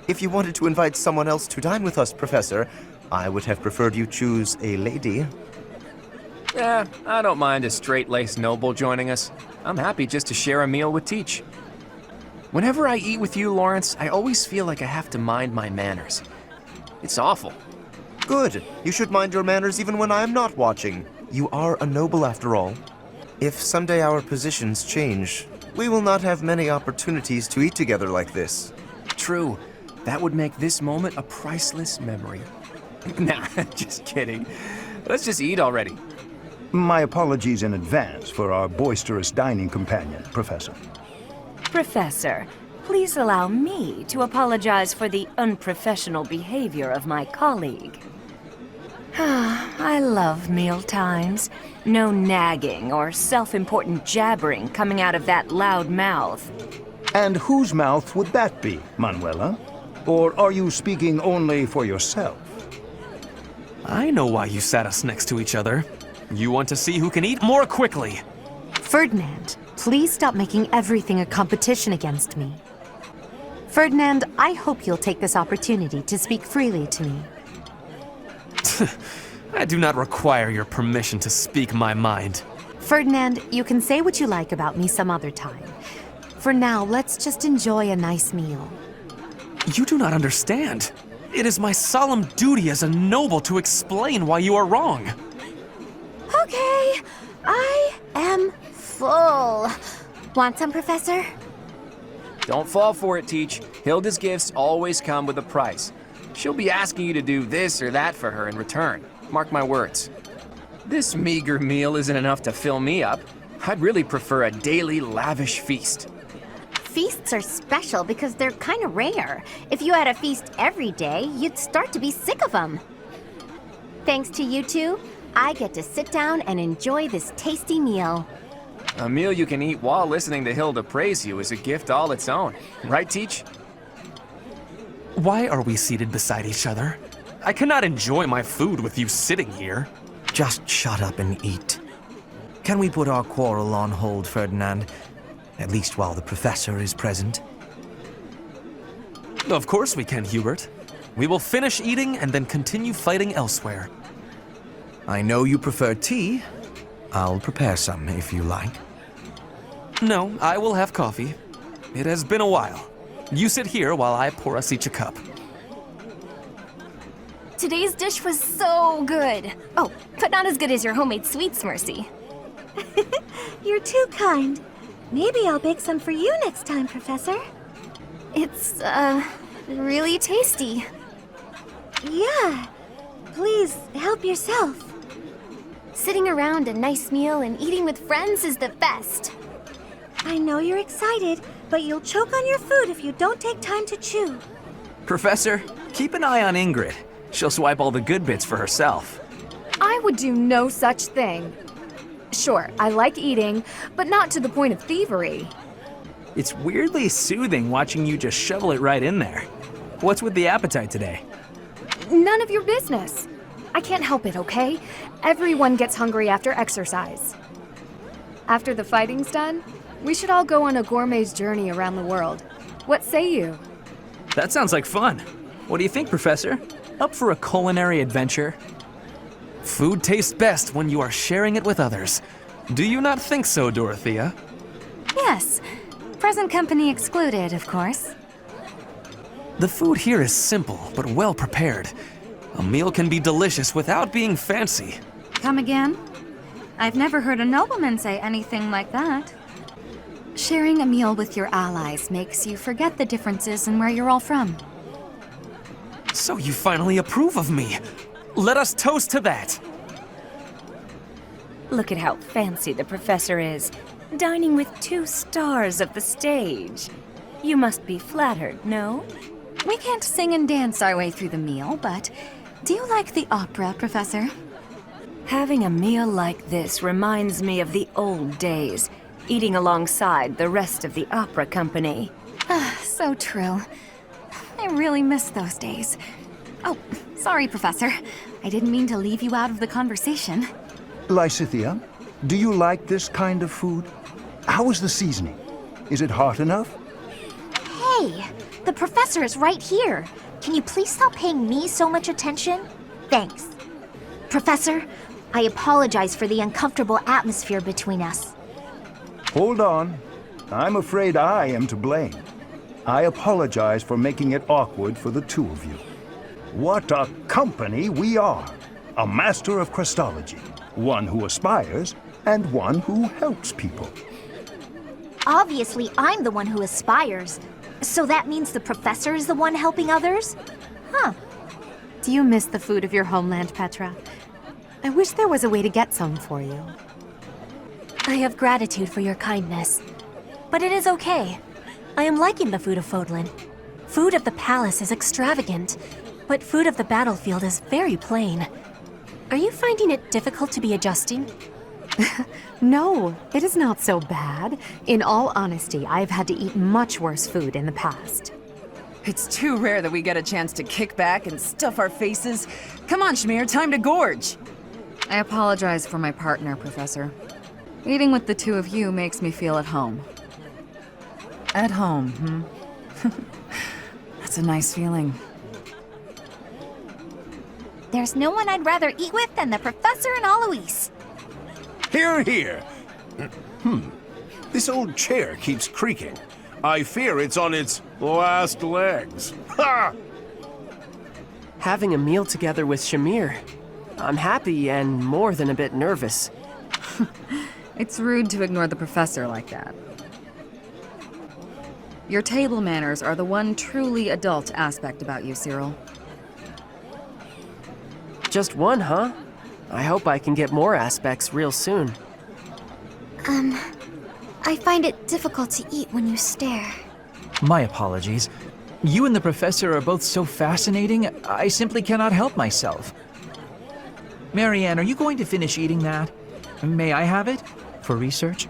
If you wanted to invite someone else to dine with us, Professor, I would have preferred you choose a lady. Yeah, I don't mind a straight-laced noble joining us. I'm happy just to share a meal with Teach. Whenever I eat with you, Lawrence, I always feel like I have to mind my manners. It's awful. Good. You should mind your manners even when I am not watching. You are a noble after all. If someday our positions change, we will not have many opportunities to eat together like this. True. That would make this moment a priceless memory. Nah, just kidding. Let's just eat already. My apologies in advance for our boisterous dining companion, Professor. Professor, please allow me to apologize for the unprofessional behavior of my colleague. I love meal times. No nagging or self-important jabbering coming out of that loud mouth. And whose mouth would that be, Manuela? Or are you speaking only for yourself? I know why you sat us next to each other. You want to see who can eat more quickly. Ferdinand, please stop making everything a competition against me. Ferdinand, I hope you'll take this opportunity to speak freely to me. I do not require your permission to speak my mind. Ferdinand, you can say what you like about me some other time. For now, let's just enjoy a nice meal. You do not understand. It is my solemn duty as a noble to explain why you are wrong. Okay, I am full. Want some, Professor? Don't fall for it, Teach. Hilda's gifts always come with a price. She'll be asking you to do this or that for her in return. Mark my words. This meager meal isn't enough to fill me up. I'd really prefer a daily lavish feast. Feasts are special because they're kind of rare. If you had a feast every day, you'd start to be sick of them. Thanks to you two, I get to sit down and enjoy this tasty meal. A meal you can eat while listening to Hilda praise you is a gift all its own. Right, Teach? Why are we seated beside each other? I cannot enjoy my food with you sitting here. Just shut up and eat. Can we put our quarrel on hold, Ferdinand? At least while the professor is present. Of course we can, Hubert. We will finish eating and then continue fighting elsewhere. I know you prefer tea. I'll prepare some if you like. No, I will have coffee. It has been a while. You sit here while I pour us each a cup. Today's dish was so good. Oh, but not as good as your homemade sweets, Mercy. You're too kind. Maybe I'll bake some for you next time, Professor. It's, really tasty. Yeah. Please, help yourself. Sitting around a nice meal and eating with friends is the best. I know you're excited, but you'll choke on your food if you don't take time to chew. Professor, keep an eye on Ingrid. She'll swipe all the good bits for herself. I would do no such thing. Sure, I like eating, but not to the point of thievery. It's weirdly soothing watching you just shovel it right in there. What's with the appetite today? None of your business. I can't help it, okay? Everyone gets hungry after exercise. After the fighting's done, we should all go on a gourmet's journey around the world. What say you? That sounds like fun. What do you think, Professor? Up for a culinary adventure? Food tastes best when you are sharing it with others. Do you not think so, Dorothea? Yes. Present company excluded, of course. The food here is simple, but well prepared. A meal can be delicious without being fancy. Come again? I've never heard a nobleman say anything like that. Sharing a meal with your allies makes you forget the differences in where you're all from. So you finally approve of me. Let us toast to that. Look at how fancy the professor is, dining with 2 stars of the stage. You must be flattered, no? We can't sing and dance our way through the meal, but do you like the opera, Professor? Having a meal like this reminds me of the old days, eating alongside the rest of the opera company. So true. I really miss those days. Oh, sorry, Professor. I didn't mean to leave you out of the conversation. Lysithea, do you like this kind of food? How is the seasoning? Is it hot enough? Hey, The professor is right here. Can you please stop paying me so much attention? Thanks. Professor, I apologize for the uncomfortable atmosphere between us. Hold on. I'm afraid I am to blame. I apologize for making it awkward for the two of you. What a company we are! A master of Christology, one who aspires, and one who helps people. Obviously, I'm the one who aspires. So that means the professor is the one helping others? Huh. Do you miss the food of your homeland, Petra? I wish there was a way to get some for you. I have gratitude for your kindness. But it is okay. I am liking the food of Fodlan. Food of the palace is extravagant, but food of the battlefield is very plain. Are you finding it difficult to be adjusting? No, it is not so bad. In all honesty, I've had to eat much worse food in the past. It's too rare that we get a chance to kick back and stuff our faces. Come on, Shamir, time to gorge. I apologize for my partner, Professor. Eating with the two of you makes me feel at home. At home, That's a nice feeling. There's no one I'd rather eat with than the professor and Alois. Hear, hear. This old chair keeps creaking. I fear it's on its last legs. Ha! Having a meal together with Shamir. I'm happy and more than a bit nervous. It's rude to ignore the professor like that. Your table manners are the one truly adult aspect about you, Cyril. Just one, huh? I hope I can get more aspects real soon. I find it difficult to eat when you stare. My apologies. You and the professor are both so fascinating, I simply cannot help myself. Marianne, are you going to finish eating that? May I have it? For research?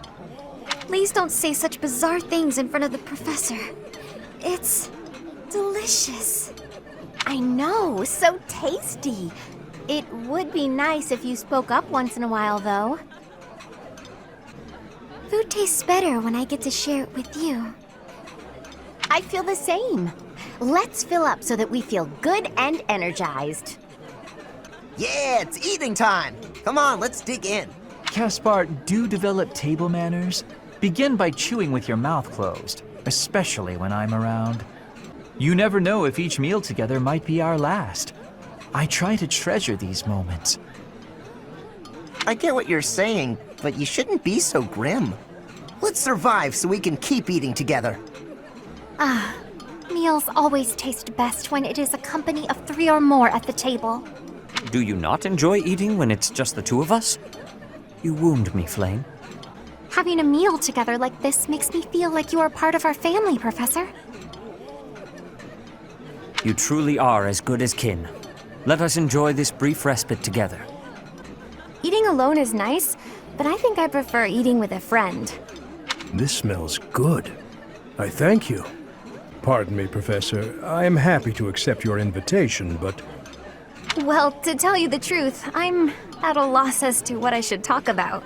Please don't say such bizarre things in front of the professor. It's delicious. I know, so tasty. It would be nice if you spoke up once in a while, though. Food tastes better when I get to share it with you. I feel the same. Let's fill up so that we feel good and energized. Yeah, it's eating time. Come on, let's dig in. Caspar, do develop table manners. Begin by chewing with your mouth closed, especially when I'm around. You never know if each meal together might be our last. I try to treasure these moments. I get what you're saying, but you shouldn't be so grim. Let's survive so we can keep eating together. Meals always taste best when it is a company of 3 or more at the table. Do you not enjoy eating when it's just the two of us? You wound me, Flame. Having a meal together like this makes me feel like you are part of our family, Professor. You truly are as good as kin. Let us enjoy this brief respite together. Eating alone is nice, but I think I prefer eating with a friend. This smells good. I thank you. Pardon me, Professor. I am happy to accept your invitation, but... Well, to tell you the truth, I'm at a loss as to what I should talk about.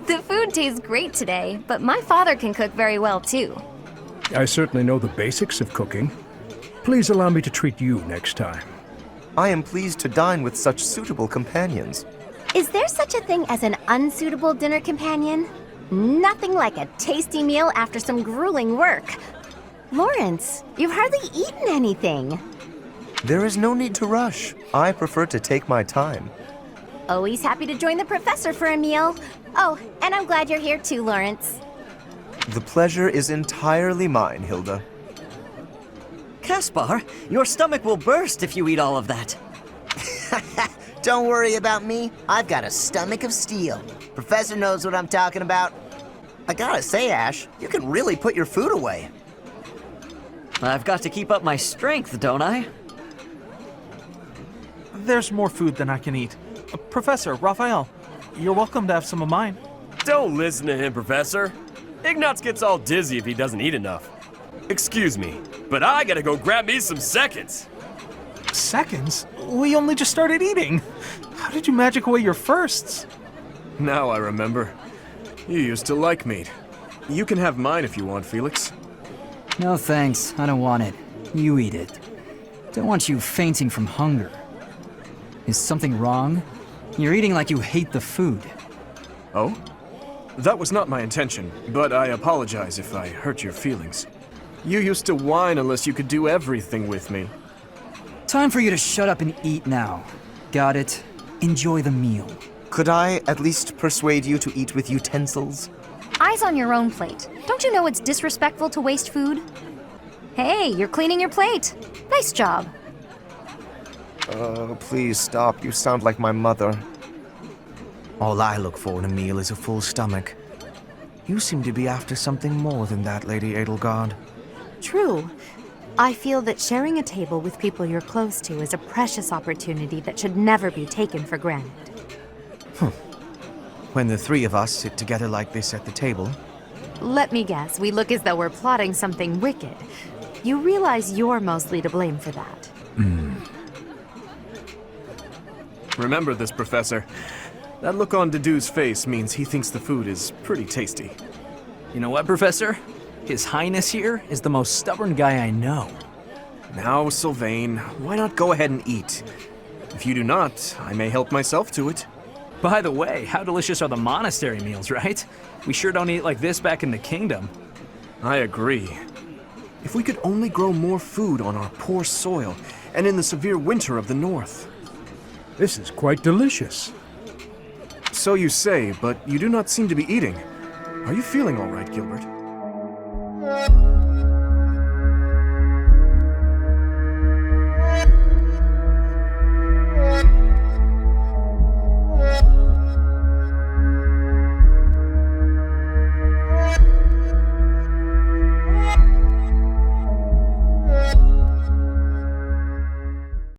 The food tastes great today, but my father can cook very well too. I certainly know the basics of cooking. Please allow me to treat you next time. I am pleased to dine with such suitable companions. Is there such a thing as an unsuitable dinner companion? Nothing like a tasty meal after some grueling work. Lawrence, you've hardly eaten anything. There is no need to rush. I prefer to take my time. Always happy to join the professor for a meal. Oh, and I'm glad you're here too, Lawrence. The pleasure is entirely mine, Hilda. Caspar, your stomach will burst if you eat all of that. Don't worry about me. I've got a stomach of steel. Professor knows what I'm talking about. I gotta say, Ash, you can really put your food away. I've got to keep up my strength, don't I? There's more food than I can eat. Professor, Raphael, you're welcome to have some of mine. Don't listen to him, Professor. Ignatz gets all dizzy if he doesn't eat enough. Excuse me, but I gotta go grab me some seconds. Seconds? We only just started eating. How did you magic away your firsts? Now I remember. You used to like meat. You can have mine if you want, Felix. No thanks, I don't want it. You eat it. Don't want you fainting from hunger. Is something wrong? You're eating like you hate the food. Oh? That was not my intention, but I apologize if I hurt your feelings. You used to whine unless you could do everything with me. Time for you to shut up and eat now. Got it? Enjoy the meal. Could I at least persuade you to eat with utensils? Eyes on your own plate. Don't you know it's disrespectful to waste food? Hey, you're cleaning your plate. Nice job. Please stop. You sound like my mother. All I look for in a meal is a full stomach. You seem to be after something more than that, Lady Edelgard. True. I feel that sharing a table with people you're close to is a precious opportunity that should never be taken for granted. When the three of us sit together like this at the table... Let me guess, we look as though we're plotting something wicked. You realize you're mostly to blame for that. Remember this, Professor. That look on Dedue's face means he thinks the food is pretty tasty. You know what, Professor? His Highness here is the most stubborn guy I know. Now, Sylvain, why not go ahead and eat? If you do not, I may help myself to it. By the way, how delicious are the monastery meals, right? We sure don't eat like this back in the kingdom. I agree. If we could only grow more food on our poor soil, and in the severe winter of the north. This is quite delicious. So you say, but you do not seem to be eating. Are you feeling all right, Gilbert?